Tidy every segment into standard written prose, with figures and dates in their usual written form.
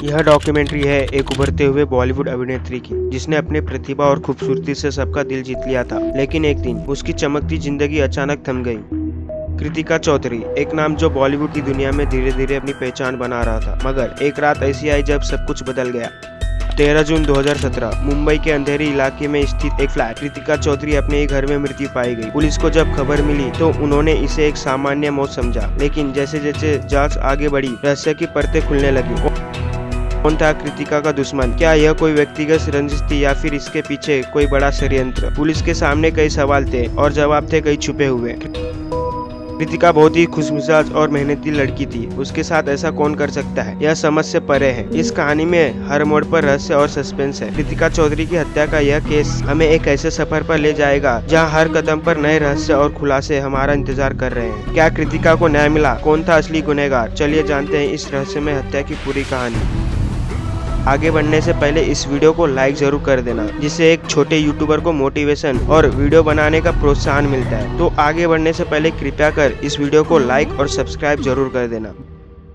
यह डॉक्यूमेंट्री है एक उभरते हुए बॉलीवुड अभिनेत्री की, जिसने अपनी प्रतिभा और खूबसूरती से सबका दिल जीत लिया था। लेकिन एक दिन उसकी चमकती जिंदगी अचानक थम गई। कृतिका चौधरी, एक नाम जो बॉलीवुड की दुनिया में धीरे धीरे अपनी पहचान बना रहा था, मगर एक रात ऐसी आई जब सब कुछ बदल गया। 13 जून 2017 मुंबई के अंधेरी इलाके में स्थित एक फ्लैट। कृतिका चौधरी अपने ही घर में मृत्यु पाई गई। पुलिस को जब खबर मिली तो उन्होंने इसे एक सामान्य मौत समझा, लेकिन जैसे जैसे जांच आगे बढ़ी, रहस्य की परतें खुलने लगी। कौन था कृतिका का दुश्मन? क्या यह कोई व्यक्तिगत रंजिश थी या फिर इसके पीछे कोई बड़ा षड्यंत्र? पुलिस के सामने कई सवाल थे और जवाब थे कई छुपे हुए। कृतिका बहुत ही खुशमिजाज और मेहनती लड़की थी। उसके साथ ऐसा कौन कर सकता है, यह समझ से परे है। इस कहानी में हर मोड़ पर रहस्य और सस्पेंस है। कृतिका चौधरी की हत्या का यह केस हमें एक ऐसे सफर पर ले जाएगा जहां हर कदम पर नए रहस्य और खुलासे हमारा इंतजार कर रहे हैं। क्या कृतिका को न्याय मिला? कौन था असली गुनहगार? चलिए जानते हैं इस रहस्यमय हत्या की पूरी कहानी। आगे बढ़ने से पहले इस वीडियो को लाइक जरूर कर देना, जिससे एक छोटे यूट्यूबर को मोटिवेशन और वीडियो बनाने का प्रोत्साहन मिलता है। तो आगे बढ़ने से पहले कृपया कर इस वीडियो को लाइक और सब्सक्राइब जरूर कर देना।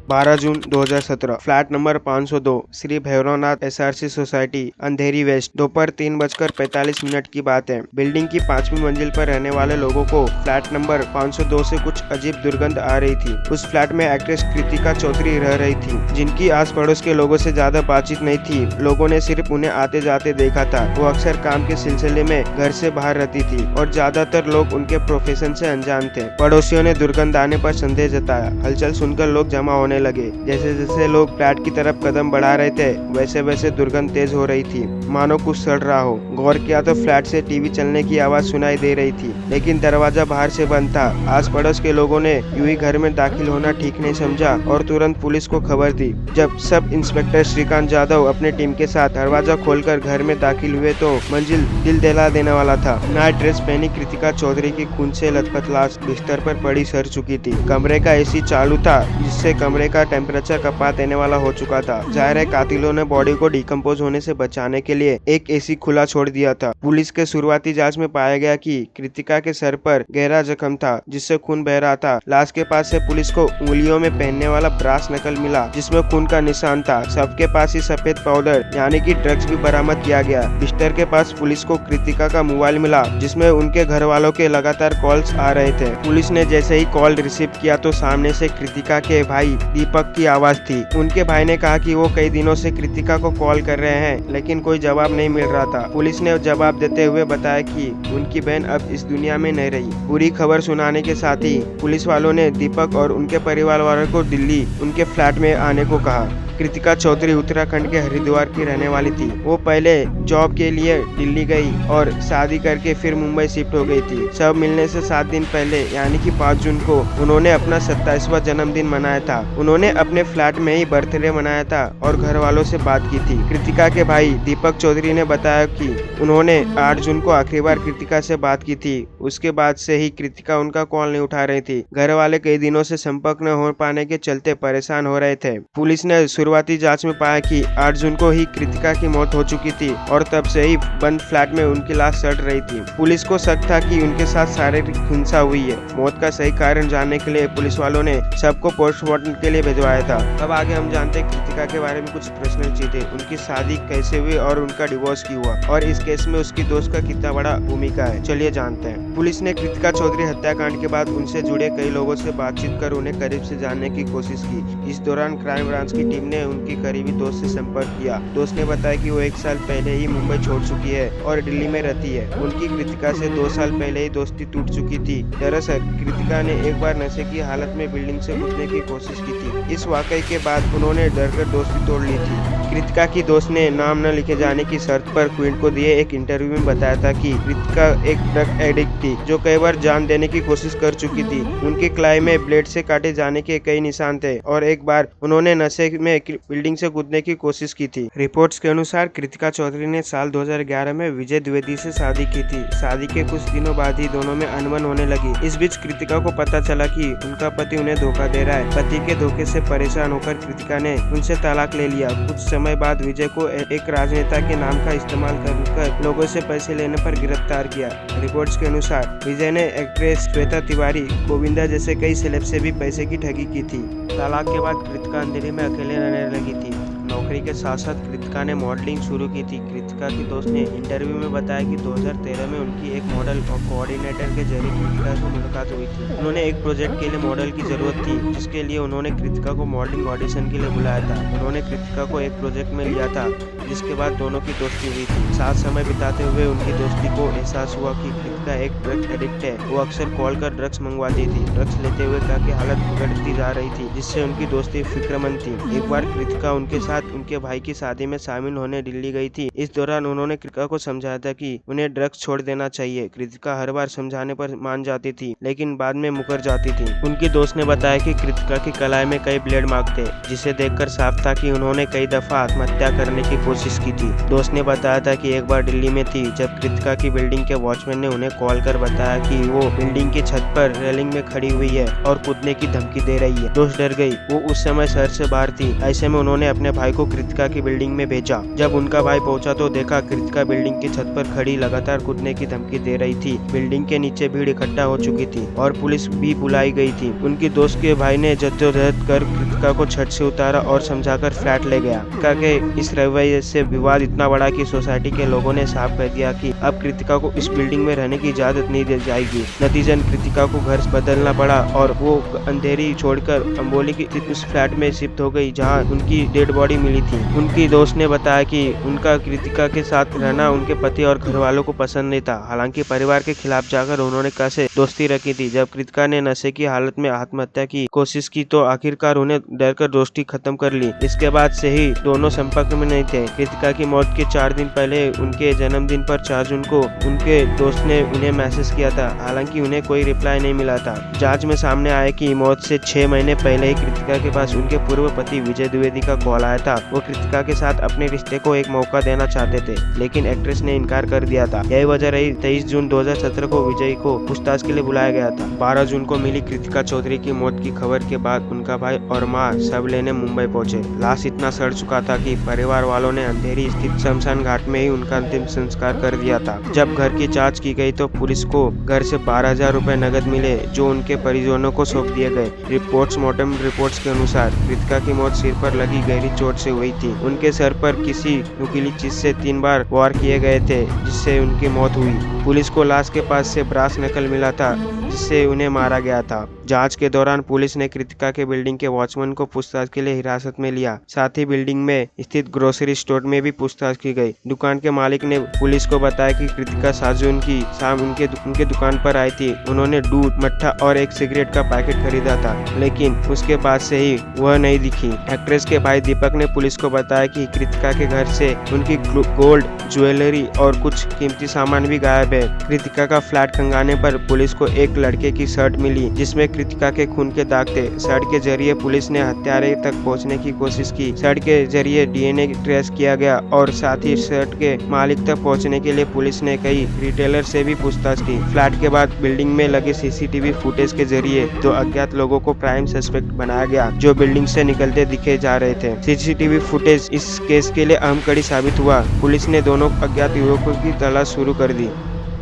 12 जून 2017 flat number 502 Shri Bhairavnath SRC society, Andheri west. दोपहर 3:45 की बात है। बिल्डिंग की 5वीं मंजिल पर रहने वाले लोगों को फ्लैट नंबर 502 से कुछ अजीब दुर्गंध आ रही थी। उस फ्लैट में एक्ट्रेस कृतिका चौधरी रह रही थी, जिनकी आस पड़ोस के लोगों से ज्यादा बातचीत नहीं थी। लोगों ने सिर्फ उन्हें आते जाते देखा था। वो अक्सर काम के सिलसिले में घर से बाहर रहती थी और ज्यादातर लोग उनके प्रोफेशन से अनजान थे। पड़ोसियों ने दुर्गंध आने पर संदेह जताया। हलचल सुनकर लोग जमा होने लगे। जैसे जैसे लोग फ्लैट की तरफ कदम बढ़ा रहे थे, वैसे वैसे दुर्गंध तेज हो रही थी, मानो कुछ सड़ रहा हो। गौर किया तो फ्लैट से टीवी चलने की आवाज सुनाई दे रही थी, लेकिन दरवाजा बाहर से बंद था। आस पड़ोस के लोगों ने यूं ही घर में दाखिल होना ठीक नहीं समझा और तुरंत पुलिस को खबर दी। जब सब इंस्पेक्टर श्रीकांत यादव अपने टीम के साथ दरवाजा खोलकर घर में दाखिल हुए तो मंजिल दिल दहला देने वाला था। नाइट ड्रेस पहनी कृतिका चौधरी की खून से लथपथ लाश बिस्तर पर पड़ी सड़ चुकी थी। कमरे का AC चालू था, जिससे कमरे का टेम्परेचर कपा देने वाला हो चुका था। जाहिर है कातिलों ने बॉडी को डिकम्पोज होने से बचाने के लिए एक AC खुला छोड़ दिया था। पुलिस के शुरुआती जांच में पाया गया कि कृतिका के सर पर गहरा जख्म था, जिससे खून बह रहा था। लाश के पास से पुलिस को उंगलियों में पहनने वाला ब्रास नकल मिला, जिसमें खून का निशान था। सबके पास ही सफेद पाउडर यानी कि ड्रग्स भी बरामद किया गया। बिस्तर के पास पुलिस को कृतिका का मोबाइल मिला, जिसमें उनके घर वालों के लगातार कॉल्स आ रहे थे। पुलिस ने जैसे ही कॉल रिसीव किया तो सामने से कृतिका के भाई दीपक की आवाज थी। उनके भाई ने कहा कि वो कई दिनों से कृतिका को कॉल कर रहे हैं, लेकिन कोई जवाब नहीं मिल रहा था। पुलिस ने जवाब देते हुए बताया कि उनकी बहन अब इस दुनिया में नहीं रही। पूरी खबर सुनाने के साथ ही पुलिस वालों ने दीपक और उनके परिवार वालों को दिल्ली उनके फ्लैट में आने को कहा। कृतिका चौधरी उत्तराखंड के हरिद्वार की रहने वाली थी। वो पहले जॉब के लिए दिल्ली गई और शादी करके फिर मुंबई शिफ्ट हो गई थी। सब मिलने से 7 दिन पहले यानी कि 5 जून को उन्होंने अपना 27वां जन्मदिन मनाया था। उन्होंने अपने फ्लैट में ही बर्थडे मनाया था और घर वालों से बात की थी। कृतिका के भाई दीपक चौधरी ने बताया कि उन्होंने 8 जून को आखिरी बार कृतिका से बात की थी। उसके बाद से ही कृतिका उनका कॉल नहीं उठा रही थी। घर वाले कई दिनों से संपर्क न हो पाने के चलते परेशान हो रहे थे। पुलिस ने शुरुआती जांच में पाया कि 8 जून को ही कृतिका की मौत हो चुकी थी और तब से ही बंद फ्लैट में उनकी लाश सड़ रही थी। पुलिस को शक था कि उनके साथ शारीरिक हिंसा हुई है। मौत का सही कारण जानने के लिए पुलिस वालों ने सबको पोस्टमार्टम के लिए भिजवाया था। अब आगे हम जानते हैं कृतिका के बारे में कुछ पर्सनल चीजें, उनकी शादी कैसे हुई और उनका डिवोर्स क्यों हुआ और इस केस में उसकी दोस्त का कितना बड़ा भूमिका है। चलिए जानते हैं। पुलिस ने कृतिका चौधरी हत्याकांड के बाद उनसे जुड़े कई लोगों से बातचीत कर उन्हें करीब से जानने की कोशिश की। इस दौरान क्राइम ब्रांच की टीम ने उनकी करीबी दोस्त से संपर्क किया। दोस्त ने बताया कि वो 1 साल पहले ही मुंबई छोड़ चुकी है और दिल्ली में रहती है। उनकी कृतिका से 2 साल पहले ही दोस्ती टूट चुकी थी। दरअसल कृतिका ने एक बार नशे की हालत में बिल्डिंग से कूदने की कोशिश की थी। इस वाकये के बाद उन्होंने डरकर दोस्ती तोड़ ली थी। कृतिका की दोस्त ने नाम न लिखे जाने की शर्त पर क्वीन को दिए एक इंटरव्यू में बताया था कि कृतिका एक ड्रग एडिक्ट थी जो कई बार जान देने की कोशिश कर चुकी थी। उनके कलाई में ब्लेड से काटे जाने के कई निशान थे और एक बार उन्होंने नशे में बिल्डिंग से कूदने की कोशिश की थी। रिपोर्ट्स के अनुसार कृतिका चौधरी ने साल 2011 में विजय द्विवेदी से शादी की थी। शादी के कुछ दिनों बाद ही दोनों में अनबन होने लगी। इस बीच कृतिका को पता चला कि उनका पति उन्हें धोखा दे रहा है। पति के धोखे से परेशान होकर कृतिका ने उनसे तलाक ले लिया। कुछ समय बाद विजय को एक राजनेता के नाम का इस्तेमाल कर लोगों से पैसे लेने पर गिरफ्तार किया। रिपोर्ट्स के अनुसार विजय ने एक्ट्रेस श्वेता तिवारी, गोविंदा जैसे कई सेलेब से भी पैसे की ठगी की थी। तलाक के बाद कृतिका अंधेरी में अकेले रहने लगी थी। नौकरी नौकरी के साथ साथ कृतिका ने मॉडलिंग शुरू की थी। कृतिका की दोस्त ने इंटरव्यू में बताया कि 2013 में उनकी एक मॉडल और कोऑर्डिनेटर के जरिए कृतिका से मुलाकात हुई थी। उन्होंने एक प्रोजेक्ट के लिए मॉडल की जरूरत थी, जिसके लिए उन्होंने कृतिका को मॉडलिंग ऑडिशन के लिए बुलाया था। उन्होंने कृतिका को एक प्रोजेक्ट में लिया था, जिसके बाद दोनों की दोस्ती हुई थी। साथ समय बिताते हुए उनकी दोस्ती को एहसास हुआ कि कृतिका एक ड्रग एडिक्ट है। वो अक्सर कॉल कर ड्रग्स मंगवाती थी। ड्रग्स लेते हुए कृतिका की हालत बिगड़ती जा रही थी, जिससे उनकी दोस्ती फिक्रमंद थी। एक बार कृतिका उनके साथ उनके भाई की शादी में शामिल होने दिल्ली गई थी। इस दौरान उन्होंने कृतिका को समझाया था कि उन्हें ड्रग्स छोड़ देना चाहिए। कृतिका हर बार समझाने पर मान जाती थी, लेकिन बाद में मुकर जाती थी। उनकी दोस्त ने बताया कि कृतिका की कलाई में कई ब्लेड मार्क थे, जिसे देखकर साफ था कि उन्होंने कई दफा आत्महत्या करने की कोशिश की थी। दोस्त ने बताया था कि एक बार दिल्ली में थी, जब कृतिका की बिल्डिंग के वॉचमैन ने उन्हें कॉल कर बताया कि वो बिल्डिंग की छत पर रेलिंग में खड़ी हुई है और कूदने की धमकी दे रही है। दोस्त डर गई। वो उस समय शहर से बाहर थी। ऐसे में उन्होंने अपने भाई को कृतिका की बिल्डिंग में भेजा। जब उनका भाई पहुंचा तो देखा कृतिका बिल्डिंग की छत पर खड़ी लगातार कूदने की धमकी दे रही थी। बिल्डिंग के नीचे भीड़ इकट्ठा हो चुकी थी और पुलिस भी बुलाई गई थी। उनकी दोस्त के भाई ने जद्दोजहद कर कृतिका को छत से उतारा और समझाकर फ्लैट ले गया। कृतिका के इस रवैये से विवाद इतना बड़ा कि सोसाइटी के लोगों ने साफ कह दिया कि अब कृतिका को इस बिल्डिंग में रहने की इजाजत नहीं दी जाएगी। नतीजन कृतिका को घर बदलना पड़ा और वो अंधेरी छोड़कर अंबोली की उस फ्लैट में शिफ्ट हो गई, जहां उनकी डेड बॉडी मिली थी। उनकी दोस्त ने बताया कि उनका कृतिका के साथ रहना उनके पति और घर वालों को पसंद नहीं था। हालांकि परिवार के खिलाफ जाकर उन्होंने कैसे दोस्ती रखी थी। जब कृतिका ने नशे की हालत में आत्महत्या की कोशिश की तो आखिरकार उन्हें डर कर दोस्ती खत्म कर ली। इसके बाद से ही दोनों संपर्क में नहीं थे। कृतिका की मौत के 4 दिन पहले उनके जन्मदिन पर 4 जून को उनके दोस्त ने उन्हें मैसेज किया था। हालांकि उन्हें कोई रिप्लाई नहीं मिला था। जांच में सामने आया कि मौत से 6 महीने पहले ही कृतिका के पास उनके पूर्व पति विजय द्विवेदी का कॉल आया था। वो कृतिका के साथ अपने रिश्ते को एक मौका देना चाहते थे, लेकिन एक्ट्रेस ने इनकार कर दिया था। यही वजह रही 23 जून 2017 को विजय को पूछताछ के लिए बुलाया गया था। 12 जून को मिली कृतिका चौधरी की मौत की खबर के बाद उनका भाई और मां शव लेने मुंबई पहुंचे। लाश इतना सड़ चुका था कि परिवार वालों ने अंधेरी स्थित शमशान घाट में ही उनका अंतिम संस्कार कर दिया था। जब घर की जांच की गई तो पुलिस को घर से 12,000 रुपए नकद मिले, जो उनके परिजनों को सौंप दिए गए। पोस्टमार्टम रिपोर्ट्स के अनुसार कृतिका की मौत सिर पर लगी गहरी चोट से हुई थी। उनके सर पर किसी नुकीली चीज से 3 बार वार किए गए थे, जिससे उनकी मौत हुई। पुलिस को लाश के पास से ब्रास नकल मिला था, जिससे उन्हें मारा गया था। जांच के दौरान पुलिस ने कृतिका के बिल्डिंग के वॉचमैन को पूछताछ के लिए हिरासत में लिया। साथ ही बिल्डिंग में स्थित ग्रोसरी स्टोर में भी पूछताछ की गई। दुकान के मालिक ने पुलिस को बताया कि कृतिका 7 जून की शाम उनके दुकान पर आई थी। उन्होंने दूध, मट्ठा और एक सिगरेट का पैकेट खरीदा था, लेकिन उसके बाद से ही वह नहीं दिखी। एक्ट्रेस के भाई दीपक ने पुलिस को बताया कि कृतिका के घर से उनकी गोल्ड ज्वेलरी और कुछ कीमती सामान भी गायब है। कृतिका का फ्लैट खंगाने पर पुलिस को एक लड़के की शर्ट मिली, जिसमें कृतिका के खून के दाग थे। शर्ट के जरिए पुलिस ने हत्यारे तक पहुंचने की कोशिश की। शर्ट के जरिए डीएनए ट्रेस किया गया और साथ ही शर्ट के मालिक तक पहुंचने के लिए पुलिस ने कई रिटेलर से भी पूछताछ की। फ्लैट के बाद बिल्डिंग में लगे सीसीटीवी फुटेज के जरिए 2 अज्ञात लोगों को प्राइम सस्पेक्ट बनाया गया, जो बिल्डिंग से निकलते दिखे जा रहे थे। सीसीटीवी फुटेज इस केस के लिए अहम कड़ी साबित हुआ। पुलिस ने दोनों अज्ञात युवकों की तलाश शुरू कर दी।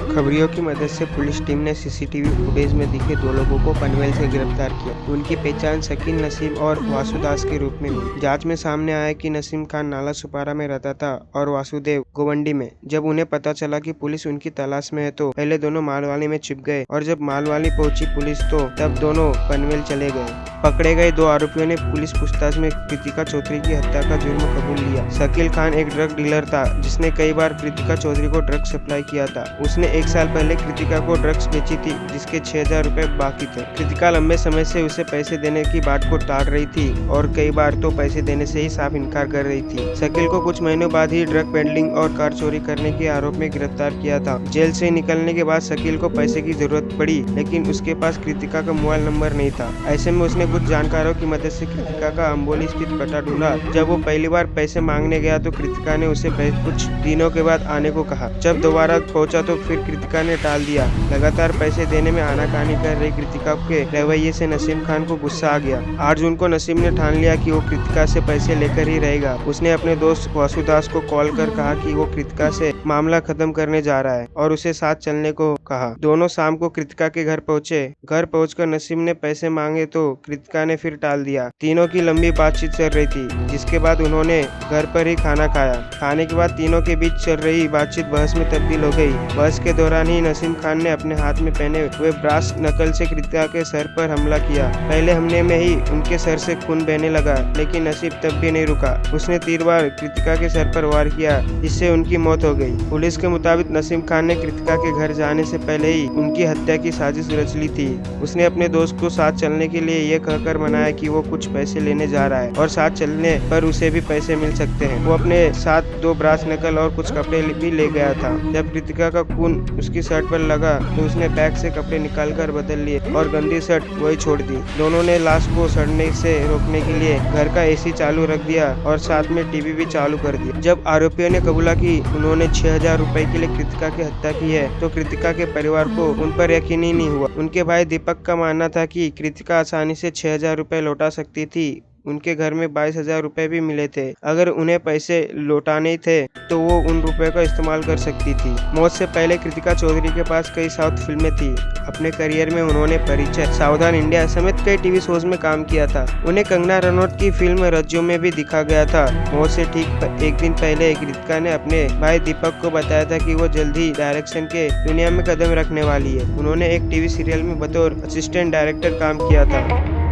खबरियों की मदद से पुलिस टीम ने सीसीटीवी फुटेज में दिखे 2 लोगों को पनवेल से गिरफ्तार किया। उनकी पहचान शकील नसीम और वासुदास के रूप में हुई। जांच में सामने आया कि नसीम खान नाला सुपारा में रहता था और वासुदेव गोवंडी में। जब उन्हें पता चला कि पुलिस उनकी तलाश में है तो पहले दोनों मालवाली में छिप गए और जब मालवाली पहुंची पुलिस तो तब दोनों पनवेल चले गए। पकड़े गए 2 आरोपियों ने पुलिस पूछताछ में कृतिका चौधरी की हत्या का जुर्म कबूल लिया। शकील खान एक ड्रग डीलर था, जिसने कई बार कृतिका चौधरी को ड्रग्स सप्लाई किया था। उसने 1 साल पहले कृतिका को ड्रग्स बेची थी, जिसके 6,000 रुपए बाकी थे। कृतिका लंबे समय से उसे पैसे देने की बात को टाल रही थी और कई बार तो पैसे देने से ही साफ इनकार कर रही थी। शकील को कुछ महीनों बाद ही ड्रग पेडलिंग और कार चोरी करने के आरोप में गिरफ्तार किया था। जेल से निकलने के बाद शकील को पैसे की जरूरत पड़ी, लेकिन उसके पास कृतिका का मोबाइल नंबर नहीं था। ऐसे में उसने कुछ जानकारों की मदद से कृतिका का अंबोली स्थित पता ढूंढा। जब वो पहली बार पैसे मांगने गया तो कृतिका ने उसे कुछ दिनों के बाद आने को कहा। जब दोबारा पहुंचा तो फिर कृतिका ने टाल दिया। लगातार पैसे देने में आनाकानी कर रही कृतिका के रवैये से नसीम खान को गुस्सा आ गया। 8 जून को नसीम ने ठान लिया कि वो कृतिका से पैसे लेकर ही रहेगा। उसने अपने दोस्त वासुदास को कॉल कर कहा कि वो कृतिका से मामला खत्म करने जा रहा है और उसे साथ चलने को कहा। दोनों शाम को कृतिका के घर पहुंचे। घर पहुंचकर नसीम ने पैसे मांगे तो कृतिका ने फिर टाल दिया। तीनों की लंबी बातचीत चल रही थी, जिसके बाद उन्होंने घर पर ही खाना खाया। खाने के बाद तीनों के बीच चल रही बातचीत बहस में तब्दील हो गई। बहस के दौरान ही नसीम खान ने अपने हाथ में पहने हुए ब्रास नकल से कृतिका के सर पर हमला किया। पहले हमले में ही उनके सर से खून बहने लगा, लेकिन नसीब तब भी नहीं रुका। उसने तीर-बार कृतिका के सर पर वार किया, जिससे उनकी मौत हो गई। पुलिस के मुताबिक नसीम खान ने कृतिका के घर जाने से पहले ही उनकी हत्या की साजिश रच ली थी। उसने अपने दोस्त को साथ चलने के लिए ये कहकर मनाया कि वो कुछ पैसे लेने जा रहा है और साथ चलने पर उसे भी पैसे मिल सकते हैं। वो अपने साथ 2 ब्रास नकल और कुछ कपड़े भी ले गया था। जब कृतिका का खून उसकी शर्ट पर लगा तो उसने बैग से कपड़े निकालकर बदल लिए और गंदी शर्ट वही छोड़ दी। दोनों ने लाश को सड़ने से रोकने के लिए घर का एसी चालू रख दिया और साथ में टीवी भी चालू कर दिया। जब आरोपियों ने कबूला कि उन्होंने 6000 रुपए के लिए कृतिका की हत्या की है, तो कृतिका के परिवार को उन पर यकीन ही नहीं हुआ। उनके भाई दीपक का मानना था कि कृतिका आसानी से 6000 रुपए लौटा सकती थी। उनके घर में 22,000 रुपए भी मिले थे। अगर उन्हें पैसे लौटाने थे तो वो उन रुपए का इस्तेमाल कर सकती थी। मौत से पहले कृतिका चौधरी के पास कई साउथ फिल्में थी। अपने करियर में उन्होंने परिचय, सावधान इंडिया समेत कई टीवी शोज में काम किया था। उन्हें कंगना रनौत की फिल्म रज्जू में भी दिखा गया था। मौत से ठीक एक दिन पहले कृतिका ने अपने भाई दीपक को बताया था कि वो जल्द ही डायरेक्शन के दुनिया में कदम रखने वाली है। उन्होंने एक टीवी सीरियल में बतौर असिस्टेंट डायरेक्टर काम किया था।